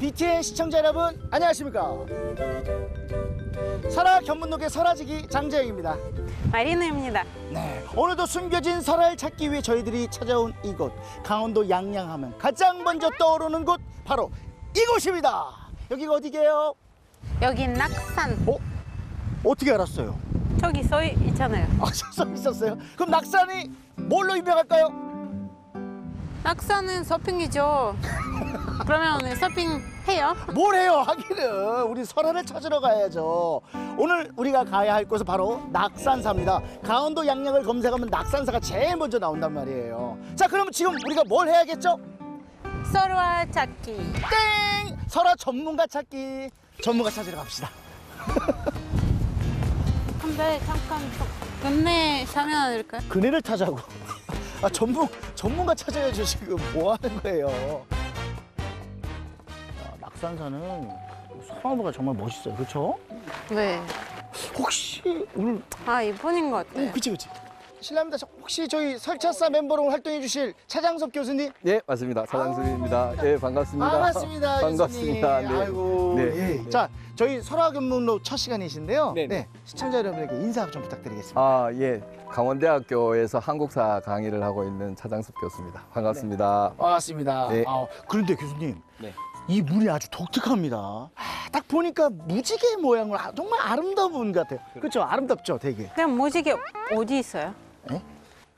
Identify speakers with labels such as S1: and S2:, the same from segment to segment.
S1: BTN 시청자 여러분 안녕하십니까. 설화 견문록의 설화지기 장재영입니다.
S2: 마리나입니다.
S1: 네, 오늘도 숨겨진 설화를 찾기 위해 저희들이 찾아온 이곳, 강원도 양양하면 가장 먼저 떠오르는 곳 바로 이곳입니다. 여기가 어디게요?
S2: 여기 낙산.
S1: 어떻게 알았어요?
S2: 저기 써 있잖아요.
S1: 써 있었어요? 그럼 낙산이 뭘로 유명할까요?
S2: 낙산은 서핑이죠. 그러면 오늘 서핑 해요?
S1: 뭘 해요? 하기는 우리 설화를 찾으러 가야죠. 오늘 우리가 가야 할 곳은 바로 낙산사입니다. 강원도 양양을 검색하면 낙산사가 제일 먼저 나온단 말이에요. 자, 그럼 지금 우리가 뭘 해야겠죠?
S2: 설화 찾기.
S1: 땡! 설화 전문가 찾기. 전문가 찾으러 갑시다.
S2: 근데 잠깐 근내 사면 안 될까요?
S1: 그네를 타자고. 전문가 찾아야죠. 지금 뭐 하는 거예요? 낙산사는 소나무가 정말 멋있어요. 그렇죠?
S2: 네.
S1: 혹시 오늘
S2: 이분인 것 같아요.
S1: 그치. 실례합니다. 혹시 저희 설차사 멤버로 활동해 주실 차장섭 교수님?
S3: 네, 맞습니다. 차장섭입니다. 네, 반갑습니다.
S1: 반갑습니다.
S3: 반갑습니다.
S1: 교수님.
S3: 네.
S1: 아이고.
S3: 네.
S1: 예. 자, 저희 설화 견문록 첫 시간이신데요.
S3: 네.
S1: 네. 시청자 여러분에게 인사 좀 부탁드리겠습니다.
S3: 예. 강원대학교에서 한국사 강의를 하고 있는 차장섭 교수입니다. 반갑습니다.
S1: 반갑습니다.
S3: 네.
S1: 그런데 교수님.
S3: 네.
S1: 이 문이 아주 독특합니다. 딱 보니까 무지개 모양을 정말 아름다운 문 같아요. 그렇죠? 아름답죠, 되게.
S2: 그럼 무지개 어디 있어요?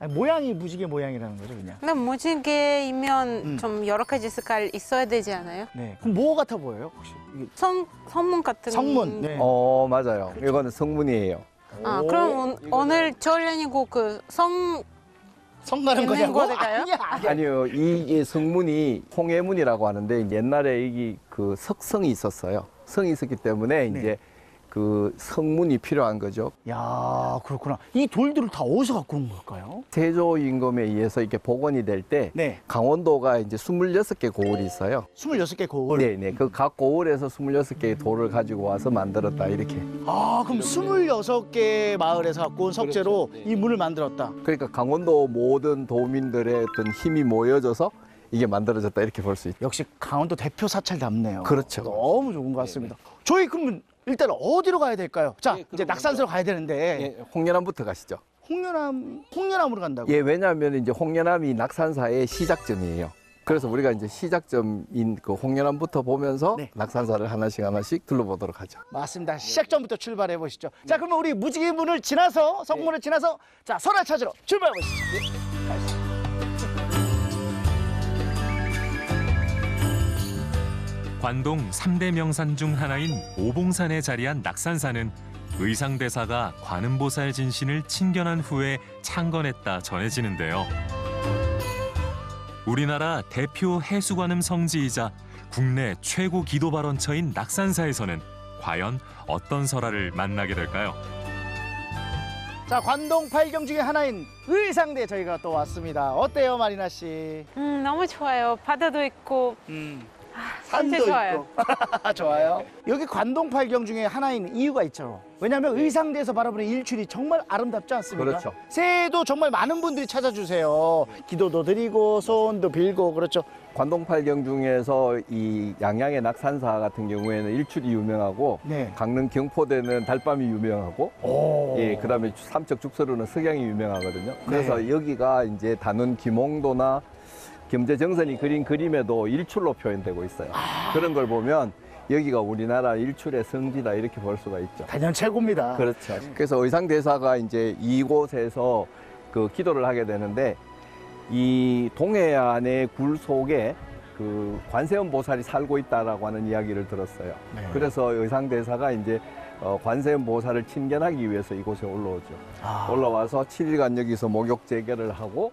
S1: 아니, 모양이 무지개 모양이라는 거죠, 그냥.
S2: 근데 무지개이면 좀 여러 가지 색깔 있어야 되지 않아요?
S1: 네. 그럼 뭐 같아 보여요, 혹시? 이게
S2: 성문 같은.
S1: 성문. 네.
S3: 맞아요. 이거는 성문이에요.
S2: 그럼 오늘 전련이고
S1: 성 가는
S2: 있는
S1: 거냐고?
S2: 곳일까요?
S1: 아니야.
S3: 아니요, 이 성문이 홍해문이라고 하는데 옛날에 여기 그 석성이 있었어요. 성이 있었기 때문에
S1: 네.
S3: 이제 그 성문이 필요한 거죠.
S1: 야, 그렇구나. 이 돌들을 다 어디서 갖고 온 걸까요?
S3: 세조 임금에 의해서 이렇게 복원이 될 때
S1: 네.
S3: 강원도가 이제 26개 고을이 있어요.
S1: 26개 고을.
S3: 네네. 그 각 고을에서 26개의 돌을 가지고 와서 만들었다 이렇게.
S1: 그럼 26개 마을에서 갖고 온 석재로
S3: 그렇죠. 네.
S1: 이 문을 만들었다.
S3: 그러니까 강원도 모든 도민들의 어떤 힘이 모여져서 이게 만들어졌다 이렇게 볼 수 있죠.
S1: 역시 강원도 대표 사찰 답네요.
S3: 그렇죠.
S1: 너무 좋은 것 같습니다. 저희 그러면 일단 어디로 가야 될까요? 자,
S3: 네,
S1: 이제
S3: 그럼
S1: 낙산사로 가야 되는데
S3: 예, 홍련암부터 가시죠.
S1: 홍련암으로 간다고.
S3: 예, 왜냐하면 이제 홍련암이 낙산사의 시작점이에요. 그래서 우리가 이제 시작점인 그 홍련암부터 보면서
S1: 네.
S3: 낙산사를 하나씩 둘러보도록 하죠.
S1: 맞습니다. 시작점부터 출발해 보시죠. 자, 그러면 우리 무지개 문을 지나서 성문을 지나서 자, 설화 찾으러 출발해 보시죠.
S4: 관동 3대 명산 중 하나인 오봉산에 자리한 낙산사는 의상대사가 관음보살 진신을 친견한 후에 창건했다 전해지는데요. 우리나라 대표 해수관음 성지이자 국내 최고 기도 발원처인 낙산사에서는 과연 어떤 설화를 만나게 될까요?
S1: 자, 관동 8경 중에 하나인 의상대 저희가 또 왔습니다. 어때요, 마리나 씨?
S2: 너무 좋아요. 바다도 있고.
S1: 산도
S2: 좋아요.
S1: 있고. 좋아요. 여기 관동 8경 중에 하나인 이유가 있죠. 왜냐하면 의상대에서 바라보는 일출이 정말 아름답지 않습니까?
S3: 그렇죠.
S1: 새해에도 정말 많은 분들이 찾아주세요. 기도도 드리고 소원도 빌고 그렇죠.
S3: 관동팔경 중에서 이 양양의 낙산사 같은 경우에는 일출이 유명하고
S1: 네.
S3: 강릉 경포대는 달밤이 유명하고
S1: 오.
S3: 예, 그다음에 삼척 죽서로는 석양이 유명하거든요. 그래서
S1: 네.
S3: 여기가 이제 단원 김홍도나 겸재정선이 그린 그림에도 일출로 표현되고 있어요. 그런 걸 보면 여기가 우리나라 일출의 성지다 이렇게 볼 수가 있죠.
S1: 단연 최고입니다.
S3: 그렇죠. 그래서 의상대사가 이제 이곳에서 그 기도를 하게 되는데 이 동해안의 굴 속에 그 관세음 보살이 살고 있다라고 하는 이야기를 들었어요.
S1: 네.
S3: 그래서 의상대사가 이제 관세음 보살을 친견하기 위해서 이곳에 올라오죠. 올라와서 7일간 여기서 목욕 재결을 하고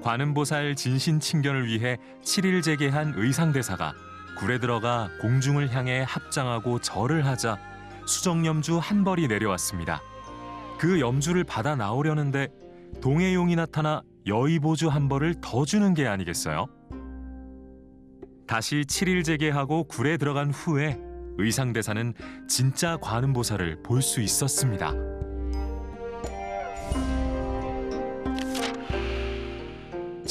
S4: 관음보살 진신 친견을 위해 7일 재개한 의상대사가 굴에 들어가 공중을 향해 합장하고 절을 하자 수정염주 한 벌이 내려왔습니다. 그 염주를 받아 나오려는데 동해용이 나타나 여의보주 한 벌을 더 주는 게 아니겠어요? 다시 7일 재개하고 굴에 들어간 후에 의상대사는 진짜 관음보살을 볼 수 있었습니다.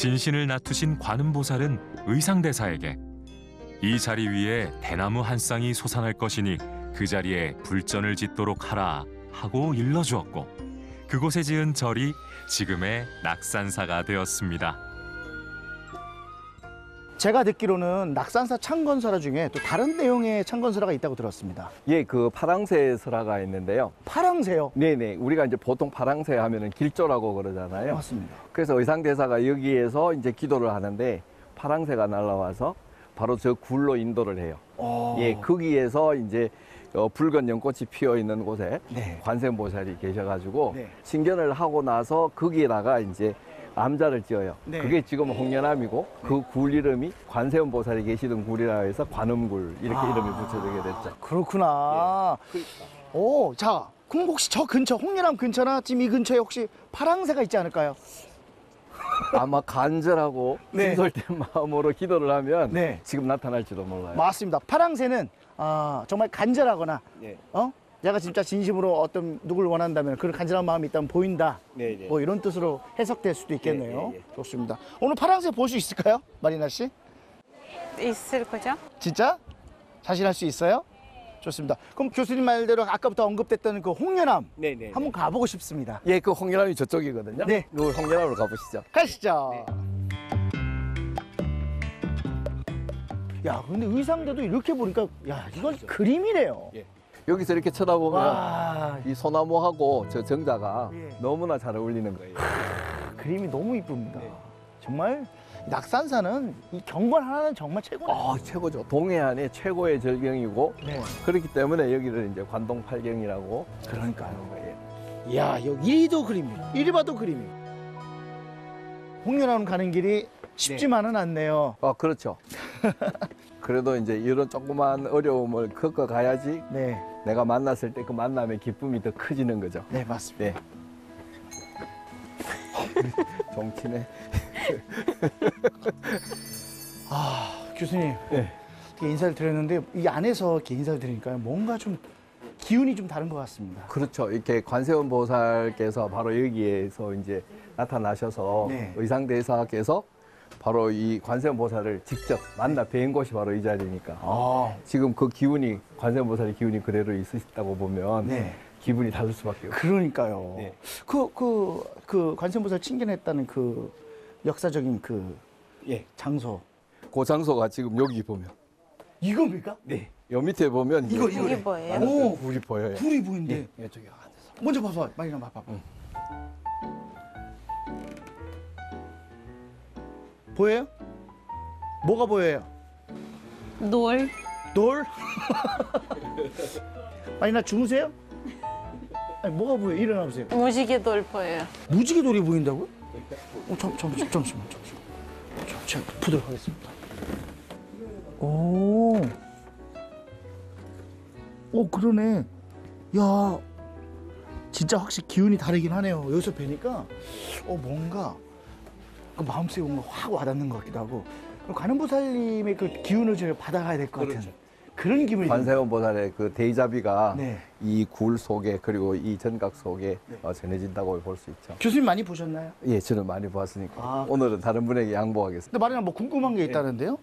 S4: 진신을 낮추신 관음보살은 의상대사에게 이 자리 위에 대나무 한 쌍이 솟아날 것이니 그 자리에 불전을 짓도록 하라 하고 일러주었고 그곳에 지은 절이 지금의 낙산사가 되었습니다.
S1: 제가 듣기로는 낙산사 창건설화 중에 또 다른 내용의 창건설화가 있다고 들었습니다.
S3: 예, 그 파랑새 설화가 있는데요.
S1: 파랑새요?
S3: 네네. 우리가 이제 보통 파랑새 하면은 길조라고 그러잖아요.
S1: 맞습니다.
S3: 그래서 의상대사가 여기에서 이제 기도를 하는데 파랑새가 날아와서 바로 저 굴로 인도를 해요. 예, 거기에서 이제 붉은 연꽃이 피어 있는 곳에
S1: 네.
S3: 관세음보살이 계셔가지고
S1: 네.
S3: 신견을 하고 나서 거기에다가 이제 암자를 지어요.
S1: 네.
S3: 그게 지금 홍련암이고 그 굴 이름이 관세음보살이 계시던 굴이라 해서 관음굴 이렇게 이름이 붙여지게 됐죠.
S1: 그렇구나. 오, 자, 그럼 혹시 저 근처, 홍련암 근처나 지금 이 근처에 혹시 파랑새가 있지 않을까요?
S3: 아마 간절하고
S1: 네.
S3: 진솔된 마음으로 기도를 하면
S1: 네.
S3: 지금 나타날지도 몰라요.
S1: 맞습니다. 파랑새는 정말 간절하거나
S3: 네.
S1: 내가 진짜 진심으로 어떤 누굴 원한다면 그런 간절한 마음이 있다면 보인다.
S3: 네, 네.
S1: 뭐 이런 뜻으로 해석될 수도 있겠네요.
S3: 예, 예, 예.
S1: 좋습니다. 오늘 파랑새 볼 수 있을까요? 마리나 씨?
S2: 있을 거죠?
S1: 진짜? 자신할 수 있어요? 좋습니다. 그럼 교수님 말대로 아까부터 언급됐던 그 홍련암
S3: 네, 네.
S1: 한번 가보고 싶습니다.
S3: 예, 그 홍련암이 저쪽이거든요.
S1: 네.
S3: 그 홍련암으로 가보시죠.
S1: 가시죠. 야, 근데 의상대도 이렇게 보니까 야, 이건 그림이네요.
S3: 예. 여기서 이렇게 쳐다보면
S1: 와,
S3: 이 소나무하고 저 정자가
S1: 예.
S3: 너무나 잘 어울리는 거예요.
S1: 그림이 너무 이쁩니다.
S3: 네.
S1: 정말 낙산사는 이 경관 하나는 정말 최고네요.
S3: 아, 최고죠. 동해안의 최고의 절경이고
S1: 네.
S3: 그렇기 때문에 여기를 이제 관동팔경이라고
S1: 그러니까요.
S3: 하는 거예요.
S1: 이야, 여기 이리도 그림이에요. 이리 봐도 그림이에요. 홍련암 가는 길이 쉽지만은 않네요.
S3: 아, 그렇죠. 그래도 이제 이런 조그만 어려움을 겪어 가야지
S1: 네,
S3: 내가 만났을 때 그 만남의 기쁨이 더 커지는 거죠.
S1: 네 맞습니다.
S3: 네. 정치네.
S1: 교수님,
S3: 네.
S1: 이렇게 인사를 드렸는데 이 안에서 이렇게 인사를 드리니까 뭔가 좀 기운이 좀 다른 것 같습니다.
S3: 그렇죠. 이렇게 관세음 보살께서 바로 여기에서 이제 나타나셔서
S1: 네.
S3: 의상대사께서 바로 이 관세음 보살을 직접 만나 뵌 곳이 바로 이 자리니까 지금 그 기운이 관세음 보살의 기운이 그대로 있으시다고 보면
S1: 네.
S3: 기분이 다를 수밖에 없어요.
S1: 그러니까요.
S3: 네.
S1: 그 관세음보살 칭견했다는 그 역사적인 그
S3: 예.
S1: 장소.
S3: 그 장소가 지금 여기 보면
S1: 이겁니까?
S3: 네. 요 밑에 보면
S1: 이거.
S2: 이게 뭐예요?
S1: 오,
S3: 불이 보여요.
S1: 불이 보이는데.
S3: 예. 이쪽에 앉아서.
S1: 먼저 봐봐. 마리나 봐봐. 보여요? 뭐가 보여요?
S2: 노을?
S1: 돌? 마리나 주무세요? 아니 뭐가 보여? 일어나 보세요.
S2: 무지개 돌 보여요.
S1: 무지개 돌이 보인다고요? 잠시만. 제가 보도록 하겠습니다. 오, 그러네. 야, 진짜 확실히 기운이 다르긴 하네요. 여기서 뵈니까 뭔가 그 마음속에 뭔가 확 와닿는 것 같기도 하고 관음보살님의 그 기운을 좀 받아가야 될 것 같은 그런 기분이
S3: 관세음 보살의 그 데이자비가
S1: 네.
S3: 이 굴 속에 그리고 이 전각 속에 전해진다고 볼 수 있죠.
S1: 교수님 많이 보셨나요?
S3: 예, 저는 많이 보았으니까
S1: 아.
S3: 오늘은 다른 분에게 양보하겠습니다.
S1: 근데 마리나 뭐 궁금한 게 있다는데요?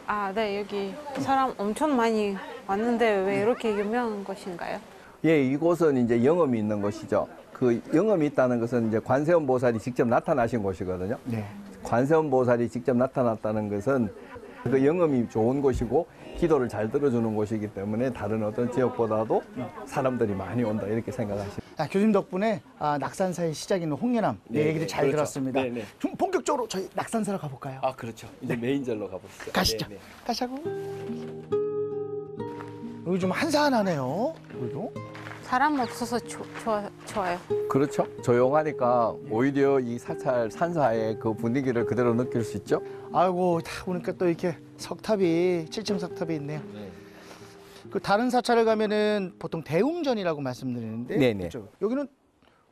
S2: 아, 네, 여기 사람 엄청 많이 왔는데 왜 이렇게 유명한 곳인가요?
S3: 예, 이곳은 이제 영음이 있는 곳이죠. 그 영음이 있다는 것은 이제 관세음 보살이 직접 나타나신 곳이거든요.
S1: 네.
S3: 관세음 보살이 직접 나타났다는 것은 그 영음이 좋은 곳이고 기도를 잘 들어주는 곳이기 때문에 다른 어떤 지역보다도 사람들이 많이 온다 이렇게 생각하시면.
S1: 교수님 덕분에 낙산사의 시작인 홍련암
S3: 네,
S1: 얘기를 잘
S3: 그렇죠.
S1: 들었습니다.
S3: 네, 네.
S1: 좀 본격적으로 저희 낙산사로 가볼까요?
S3: 아, 그렇죠. 이제 메인절로 가보시죠.
S1: 가시죠.
S3: 네, 네.
S1: 가시고. 여기 좀 한산하네요. 여기도.
S2: 사람 없어서 좋아요.
S3: 그렇죠. 조용하니까 오히려 이 사찰 산사의 그 분위기를 그대로 느낄 수 있죠.
S1: 아이고 다 보니까 또 이렇게 석탑이 7층 석탑이 있네요. 그 다른 사찰을 가면은 보통 대웅전이라고 말씀드리는데
S3: 네네.
S1: 그렇죠? 여기는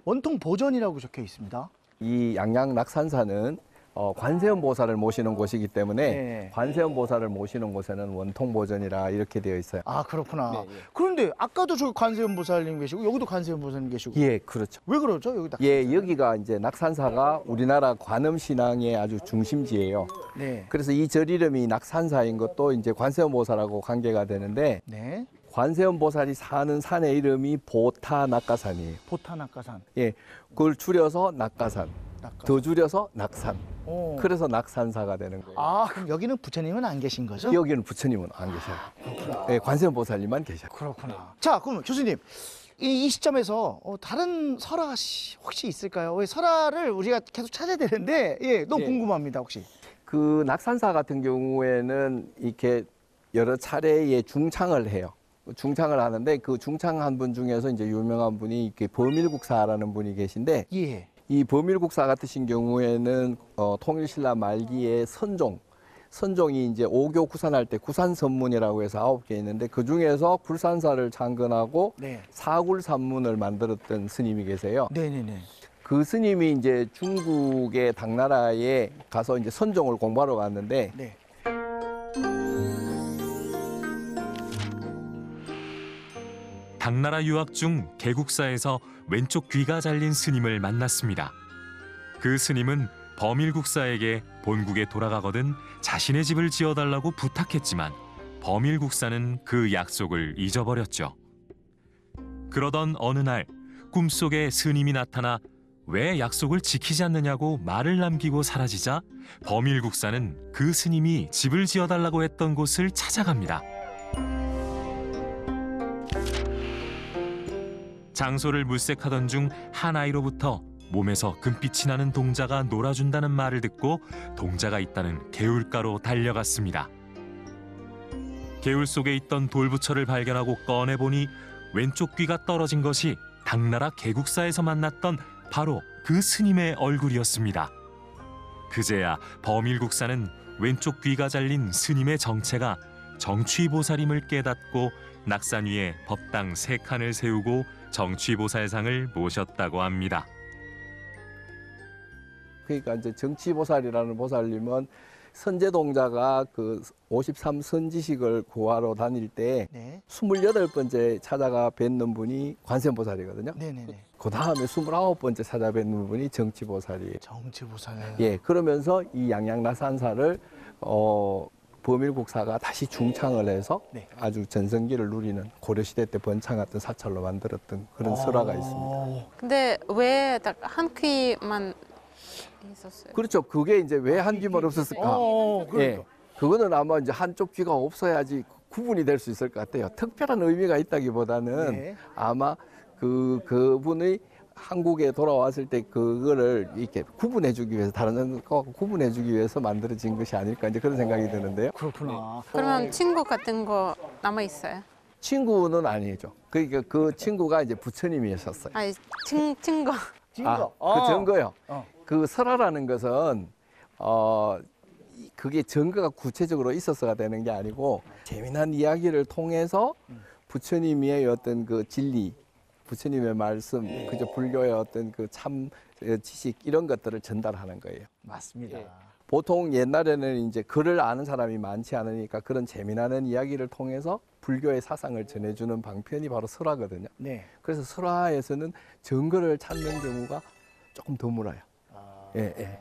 S1: 원통 보전이라고 적혀 있습니다.
S3: 이 양양 낙산사는 관세음 보살을 모시는 곳이기 때문에
S1: 네.
S3: 관세음 보살을 모시는 곳에는 원통 보전이라 이렇게 되어 있어요.
S1: 아, 그렇구나.
S3: 네, 예.
S1: 그런데 아까도 저기 관세음 보살님 계시고 여기도 관세음 보살님 계시고.
S3: 예, 그렇죠.
S1: 왜 그러죠? 여기
S3: 예, 여기가 이제 낙산사가 우리나라 관음 신앙의 아주 중심지예요.
S1: 네.
S3: 그래서 이 절 이름이 낙산사인 것도 이제 관세음 보살하고 관계가 되는데
S1: 네.
S3: 관세음 보살이 사는 산의 이름이 보타낙가산이에요.
S1: 보타낙가산.
S3: 예, 그걸 줄여서 낙가산,
S1: 낙가산.
S3: 더 줄여서 낙산.
S1: 오.
S3: 그래서 낙산사가 되는 거예요.
S1: 아, 그럼 여기는 부처님은 안 계신 거죠?
S3: 여기는 부처님은 안 계셔요. 예, 관세음 보살님만 계셔요.
S1: 그렇구나. 자, 그럼 교수님. 이 시점에서 다른 설화 혹시 있을까요? 왜 설화를 우리가 계속 찾아야 되는데, 예, 너무
S3: 예.
S1: 궁금합니다, 혹시.
S3: 그 낙산사 같은 경우에는 이렇게 여러 차례의 중창을 해요. 중창을 하는데 그 중창한 분 중에서 이제 유명한 분이 이렇게 범일국사라는 분이 계신데
S1: 예.
S3: 이 범일국사 같으신 경우에는 통일신라 말기에 선종이 이제 오교 구산할 때 구산선문이라고 해서 9개 있는데 그 중에서 굴산사를 창건하고
S1: 네.
S3: 사굴산문을 만들었던 스님이 계세요.
S1: 네네네.
S3: 그 스님이 이제 중국의 당나라에 가서 이제 선종을 공부하러 갔는데
S1: 네.
S4: 당나라 유학 중 개국사에서 왼쪽 귀가 잘린 스님을 만났습니다. 그 스님은 범일국사에게 본국에 돌아가거든 자신의 집을 지어달라고 부탁했지만 범일국사는 그 약속을 잊어버렸죠. 그러던 어느 날 꿈속에 스님이 나타나 왜 약속을 지키지 않느냐고 말을 남기고 사라지자 범일국사는 그 스님이 집을 지어달라고 했던 곳을 찾아갑니다. 장소를 물색하던 중 한 아이로부터 몸에서 금빛이 나는 동자가 놀아준다는 말을 듣고 동자가 있다는 개울가로 달려갔습니다. 개울 속에 있던 돌부처를 발견하고 꺼내보니 왼쪽 귀가 떨어진 것이 당나라 개국사에서 만났던 바로 그 스님의 얼굴이었습니다. 그제야 범일국사는 왼쪽 귀가 잘린 스님의 정체가 정취보살임을 깨닫고 낙산 위에 법당 3칸을 세우고 정취보살상을 모셨다고 합니다.
S3: 그러니까 이제 정취보살이라는 보살님은 선제동자가 그 53선지식을 구하러 다닐 때
S1: 네.
S3: 28번째 찾아가 뵙는 분이 관세음보살이거든요.
S1: 네네네.
S3: 그 다음에 29번째 찾아뵙는 분이 정치보살이에요.
S1: 정치보살.
S3: 예, 그러면서 이 양양낙산사를 범일국사가 다시 중창을 해서
S1: 네.
S3: 아주 전성기를 누리는 고려시대 때 번창했던 사찰로 만들었던 그런 설화가 있습니다.
S2: 근데 왜 딱 한 귀만 있었어요?
S3: 그렇죠. 그게 이제 왜 한 귀만 없었을까?
S1: 그러니까.
S3: 예, 그거는 아마 이제 한쪽 귀가 없어야지 구분이 될 수 있을 것 같아요. 특별한 의미가 있다기보다는
S1: 네.
S3: 아마 그분의 한국에 돌아왔을 때 그거를 이렇게 구분해주기 위해서 다른 거 구분해주기 위해서 만들어진 것이 아닐까 이제 그런 생각이 드는데요.
S1: 그렇구나.
S2: 그러면 친구 같은 거 남아 있어요?
S3: 친구는 아니죠. 그러니까 그 친구가 이제 부처님이셨어요.
S2: 아니 친구.
S1: 증거.
S3: 그 증거요.
S1: 어.
S3: 그 설화라는 것은 그게 증거가 구체적으로 있어서가 되는 게 아니고 재미난 이야기를 통해서 부처님의 어떤 그 진리, 부처님의 말씀, 그저 불교의 어떤 그 참 지식 이런 것들을 전달하는 거예요.
S1: 맞습니다.
S3: 예. 보통 옛날에는 이제 글을 아는 사람이 많지 않으니까 그런 재미나는 이야기를 통해서 불교의 사상을 전해주는 방편이 바로 설화거든요.
S1: 네.
S3: 그래서 설화에서는 증거를 찾는 경우가 조금 드물어요. 예, 예.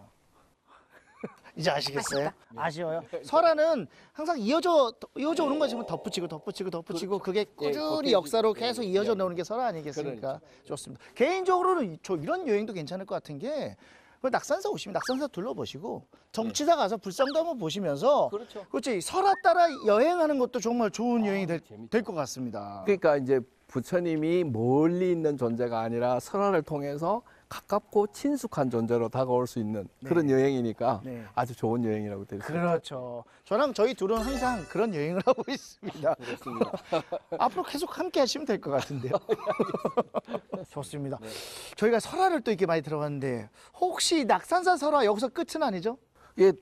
S1: 이제 아시겠어요? 아쉬워요. 설화는 항상 이어져 오는 거지만 덧붙이고 그게 꾸준히 역사로 계속 이어져 나오는 게 설화 아니겠습니까? 좋습니다. 개인적으로는 저 이런 여행도 괜찮을 것 같은 게 낙산사 오시면 낙산사 둘러보시고 정치사 가서 불상도 한번 보시면서
S3: 그렇죠.
S1: 그렇지 설화 따라 여행하는 것도 정말 좋은 여행이 될 것 같습니다.
S3: 그러니까 이제 부처님이 멀리 있는 존재가 아니라 설화를 통해서 가깝고 친숙한 존재로 다가올 수 있는 그런 여행이니까
S1: 네.
S3: 아주 좋은 여행이라고 될 수 있습니다.
S1: 그렇죠. 저랑 저희 둘은 항상 그런 여행을 하고 있습니다.
S3: 그렇습니다.
S1: 앞으로 계속 함께 하시면 될 것 같은데요. 좋습니다. 저희가 설화를 또 이렇게 많이 들어봤는데 혹시 낙산사 설화 여기서 끝은 아니죠?
S3: 예,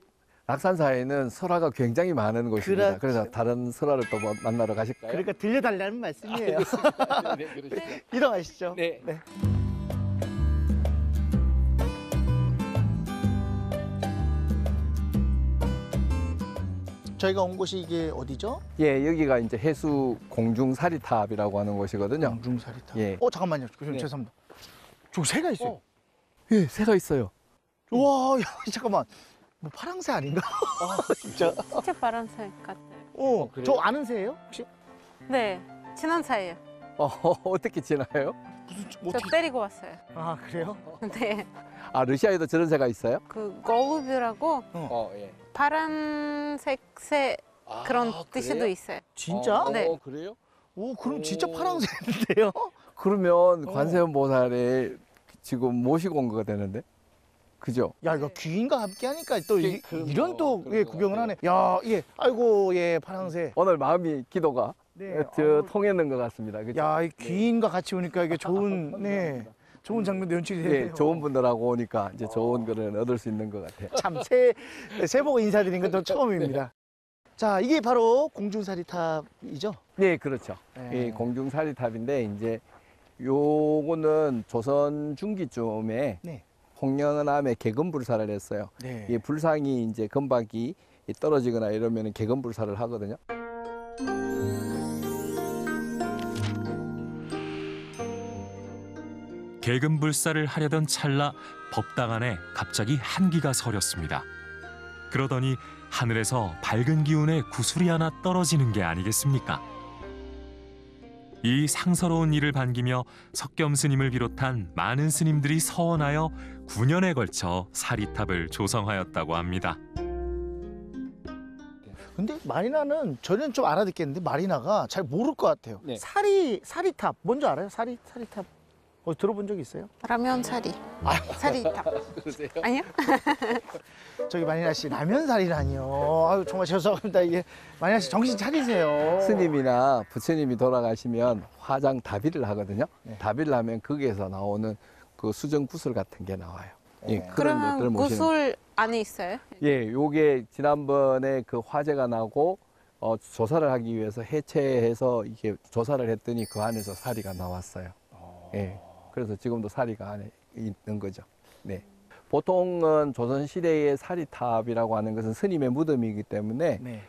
S3: 낙산사에는 설화가 굉장히 많은 곳입니다.
S1: 그렇죠.
S3: 그래서 다른 설화를 또 만나러 가실까요?
S1: 그러니까 들려달라는 말씀이에요.
S3: 네, 그러시죠.
S1: 이동하시죠.
S3: 네.
S1: 저희가 온 곳이 이게 어디죠?
S3: 예, 여기가 이제 해수 공중사리탑이라고 하는 곳이거든요.
S1: 공중사리탑.
S3: 예.
S1: 잠깐만요. 교수님
S3: 네.
S1: 죄송합니다. 저 새가 있어요.
S3: 예, 새가 있어요.
S1: 와, 야, 잠깐만. 뭐 파랑새 아닌가? 진짜.
S2: 진짜 파란색 같아요.
S3: 그래요?
S1: 저 아는 새예요? 혹시?
S2: 네, 친한 사이예요.
S3: 어떻게 지나요?
S1: 뭐
S2: 저 때리고 왔어요.
S1: 아, 그래요?
S2: 네,
S3: 아, 러시아에도 저런 새가 있어요?
S2: 그 거루비라고
S3: 예.
S2: 파란색 새 그런 뜻도 있어요.
S1: 진짜?
S2: 네.
S3: 그래요?
S1: 오, 그럼 진짜 파랑새인데요?
S3: 그러면 관세음 보살에 지금 모시고 온 거가 되는데? 그죠?
S1: 야, 이거 귀인과 함께 하니까 또 이런 또
S3: 그런 거
S1: 구경을
S3: 같아요.
S1: 하네. 야, 예. 아이고, 예, 파랑새.
S3: 오늘 마음이 기도가
S1: 네.
S3: 통했는 것 같습니다. 그죠?
S1: 야, 이 귀인과 같이 오니까 이게 좋은, 네. 좋은 장면도 연출이 되네요.
S3: 예, 좋은 분들하고 오니까 이제 좋은 거를 얻을 수 있는 것 같아요.
S1: 참, 새 보고 인사드린 건 또 처음입니다. 자, 이게 바로 공중사리탑이죠?
S3: 네, 그렇죠.
S1: 네.
S3: 예, 공중사리탑인데 이제 요거는 조선 중기쯤에
S1: 네.
S3: 홍련암에 개금불사를 했어요.
S1: 네.
S3: 이 불상이 이제 금박이 떨어지거나 이러면 개금불사를 하거든요.
S4: 개금불사를 하려던 찰나 법당 안에 갑자기 한기가 서렸습니다. 그러더니 하늘에서 밝은 기운의 구슬이 하나 떨어지는 게 아니겠습니까? 이 상서로운 일을 반기며 석겸 스님을 비롯한 많은 스님들이 서원하여 9년에 걸쳐 사리탑을 조성하였다고 합니다.
S1: 근데 마리나는 저는 좀 알아듣겠는데 마리나가 잘 모를 것 같아요.
S3: 네.
S1: 사리탑 뭔지 알아요? 사리탑 들어본 적 있어요?
S2: 라면 사리. 사리탑.
S3: 그러세요?
S2: 아니요?
S1: 저기 마리나 씨 라면사리라니요. 아유 정말 죄송합니다. 이게 마리나 씨 정신 차리세요.
S3: 스님이나 부처님이 돌아가시면 화장 다비를 하거든요.
S1: 네.
S3: 다비를 하면 거기에서 나오는 그 수정 구슬 같은 게 나와요. 예, 그런 것들을
S2: 그러면
S3: 모시는.
S2: 구슬 안에 있어요?
S3: 예, 요게 지난번에 그 화재가 나고 조사를 하기 위해서 해체해서 이게 조사를 했더니 그 안에서 사리가 나왔어요. 예, 그래서 지금도 사리가 안에 있는 거죠. 네. 보통은 조선 시대의 사리탑이라고 하는 것은 스님의 무덤이기 때문에
S1: 네.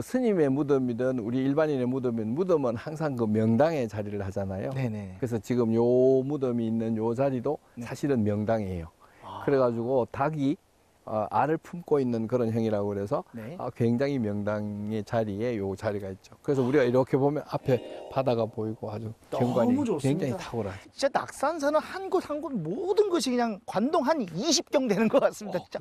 S3: 스님의 무덤이든 우리 일반인의 무덤이든 무덤은 항상 그 명당에 자리를 하잖아요.
S1: 네네.
S3: 그래서 지금 요 무덤이 있는 요 자리도
S1: 네.
S3: 사실은 명당이에요.
S1: 아.
S3: 그래가지고 닭이 알을 품고 있는 그런 형이라고 그래서
S1: 네.
S3: 굉장히 명당의 자리에 요 자리가 있죠. 그래서 우리가 이렇게 보면 앞에 바다가 보이고 아주
S1: 너무
S3: 경관이
S1: 좋습니다.
S3: 굉장히 탁월하죠.
S1: 진짜 낙산사는 한 곳 한 곳 모든 것이 그냥 관동 한 20경 되는 것 같습니다. 진짜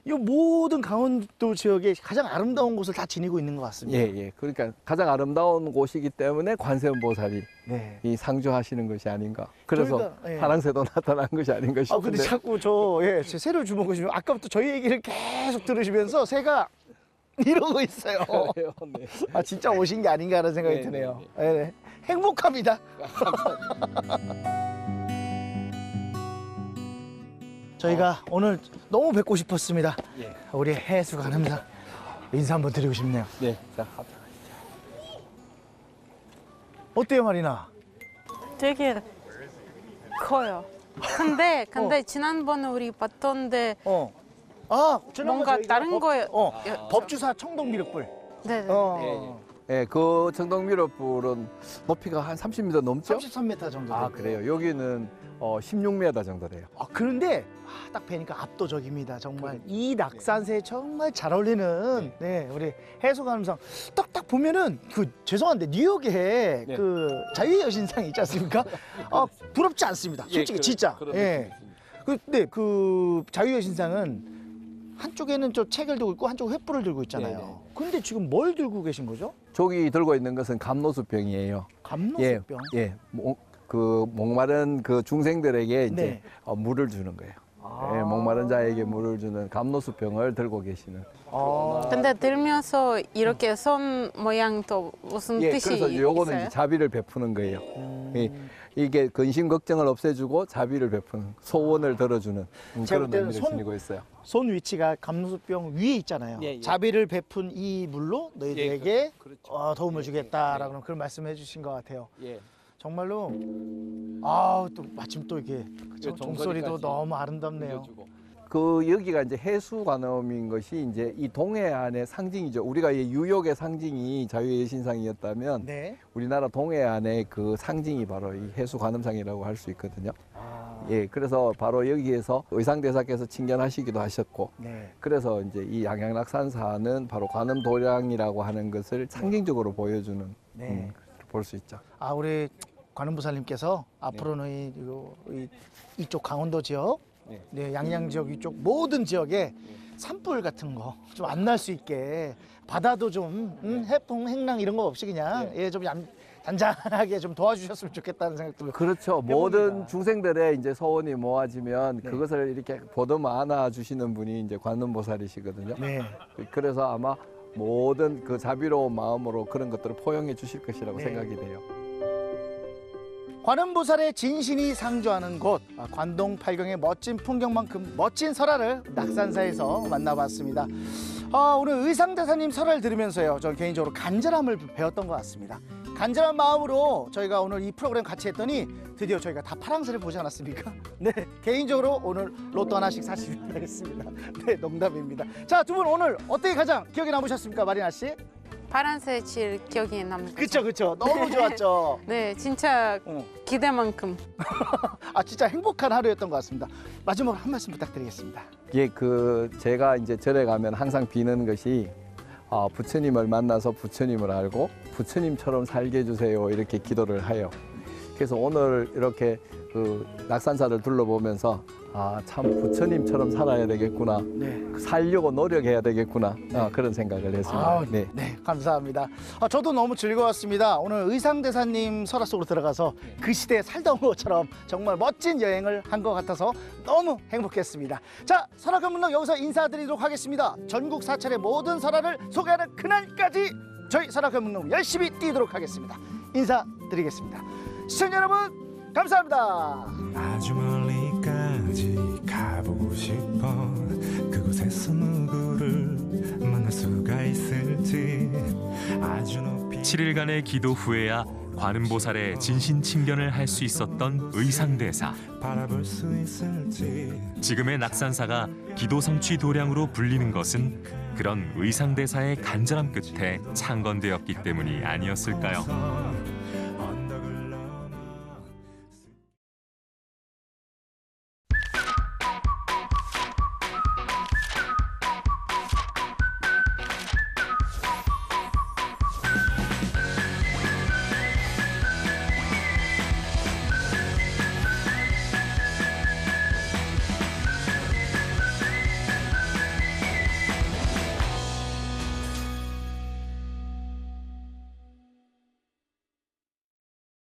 S1: 이 모든 강원도 지역에 가장 아름다운 곳을 다 지니고 있는 것 같습니다.
S3: 예, 예. 그러니까 가장 아름다운 곳이기 때문에 관세음 보살이
S1: 네.
S3: 이 상주하시는 것이 아닌가. 그래서
S1: 저희가, 예.
S3: 파랑새도 나타난 것이 아닌가
S1: 아
S3: 싶은데.
S1: 근데 자꾸 제 새를 주먹으시면 아까부터 저희 얘기를 계속 들으시면서 새가 이러고 있어요.
S3: 그래요, 네.
S1: 아 진짜 오신 게 아닌가 하는 생각이
S3: 네,
S1: 드네요.
S3: 네,
S1: 네. 행복합니다. 저희가 오늘 너무 뵙고 싶었습니다.
S3: 예.
S1: 우리 해수 가늠상 인사 한번 드리고 싶네요.
S3: 네. 자,
S1: 어때요, 마리나?
S2: 되게 커요. 근데 지난번에 우리 봤던데
S1: 지난번
S2: 뭔가
S1: 저희가
S2: 다른 거예요.
S1: 법주사 청동미륵불.
S2: 네.
S3: 예, 그 청동미륵불은 높이가 한 30m 넘죠?
S1: 33m 정도.
S3: 아, 그래요. 여기는 16m 정도 돼요.
S1: 그런데 딱 뵈니까 압도적입니다. 정말 이 낙산새에 정말 잘 어울리는 우리 해수가늠상 딱 보면은 죄송한데 뉴욕에
S3: 네.
S1: 그 자유의 여신상 있지 않습니까? 부럽지 않습니다. 솔직히 진짜. 근데 그 자유의 여신상은 한쪽에는 저 책을 들고 있고 한쪽 횃불을 들고 있잖아요.
S3: 네네.
S1: 근데 지금 뭘 들고 계신 거죠?
S3: 저기 들고 있는 것은 감로수병이에요.
S1: 감로수병.
S3: 예, 그 목마른 그 중생들에게 이제
S1: 네.
S3: 물을 주는 거예요. 예, 목마른 자에게 물을 주는 감로수병을 들고 계시는.
S2: 근데 들면서 이렇게 손 모양도 무슨
S3: 예,
S2: 뜻이
S3: 그래서 요거는
S2: 있어요?
S3: 이제 자비를 베푸는 거예요. 예, 이게 근심 걱정을 없애주고 자비를 베푸는 소원을 들어주는
S1: 제가
S3: 그런
S1: 볼 때는
S3: 의미를 지니고 있어요.
S1: 손 위치가 감로수병 위에 있잖아요.
S3: 예, 예.
S1: 자비를 베푼 이 물로 너희들에게
S3: 그렇죠.
S1: 도움을 주겠다라고 그런 말씀을 해주신 것 같아요.
S3: 예.
S1: 정말로 또 마침 또 이게 종소리도
S3: 종소리까지
S1: 너무 아름답네요.
S3: 들려주고. 그 여기가 이제 해수관음인 것이 이제 이 동해안의 상징이죠. 우리가 이 유역의 상징이 자유의 신상이었다면
S1: 네.
S3: 우리나라 동해안의 그 상징이 바로 이 해수관음상이라고 할 수 있거든요. 예, 그래서 바로 여기에서 의상대사께서 칭견하시기도 하셨고,
S1: 네.
S3: 그래서 이제 이 양양낙산사는 바로 관음도량이라고 하는 것을 상징적으로 보여주는
S1: 네.
S3: 볼 수 있죠.
S1: 아, 우리 관음보살님께서 앞으로는 이쪽 강원도 지역,
S3: 네.
S1: 네, 양양 지역 이쪽 모든 지역에 산불 같은 거 좀 안 날 수 있게 바다도 좀 해풍, 행랑 이런 거 없이 그냥 예, 좀 잔잔하게 좀 도와주셨으면 좋겠다는 생각도
S3: 그렇죠.
S1: 해봅니다.
S3: 모든 중생들의 이제 소원이 모아지면
S1: 네.
S3: 그것을 이렇게 보듬어 안아 주시는 분이 이제 관음보살이시거든요.
S1: 네.
S3: 그래서 아마 모든 그 자비로운 마음으로 그런 것들을 포용해 주실 것이라고
S1: 네.
S3: 생각이 돼요.
S1: 관음보살의 진신이 상주하는 곳 관동 팔경의 멋진 풍경만큼 멋진 설화를 낙산사에서 만나봤습니다. 오늘 의상대사님 설화를 들으면서요, 저는 개인적으로 간절함을 배웠던 것 같습니다. 간절한 마음으로 저희가 오늘 이 프로그램 같이 했더니 드디어 저희가 다 파랑새를 보지 않았습니까? 네, 개인적으로 오늘 로또 하나씩 사시면 되겠습니다. 네, 농담입니다. 자, 두 분 오늘 어떻게 가장 기억에 남으셨습니까, 마리나 씨?
S2: 파란색 칠 기억이 남는
S1: 그쵸, 그쵸. 너무 좋았죠.
S2: 네, 진짜 기대만큼.
S1: 아, 진짜 행복한 하루였던 것 같습니다. 마지막으로 한 말씀 부탁드리겠습니다.
S3: 예, 그 제가 이제 절에 가면 항상 비는 것이 부처님을 만나서 부처님을 알고 부처님처럼 살게 해주세요, 이렇게 기도를 해요. 그래서 오늘 이렇게 그 낙산사를 둘러보면서 참 부처님처럼 살아야 되겠구나,
S1: 네.
S3: 살려고 노력해야 되겠구나, 그런 생각을 했습니다.
S1: 네. 네, 감사합니다. 저도 너무 즐거웠습니다. 오늘 의상대사님 설화 속으로 들어가서 그 시대에 살던 것처럼 정말 멋진 여행을 한 것 같아서 너무 행복했습니다. 자, 설화견문록 여기서 인사드리도록 하겠습니다. 전국 사찰의 모든 설화를 소개하는 그날까지 저희 설화견문록 열심히 뛰도록 하겠습니다. 인사드리겠습니다. 시청자 여러분, 감사합니다.
S5: 아주 멀리까지 가보고 싶어. 그곳에서 누구를 만날 수가 있을지. 아주 높이
S4: 7일간의 기도 후에야 관음보살의 진신칭견을 할 수 있었던 의상대사.
S5: 바라볼 수 있을지.
S4: 지금의 낙산사가 기도 성취 도량으로 불리는 것은 그런 의상대사의 간절함 끝에 창건되었기 때문이 아니었을까요?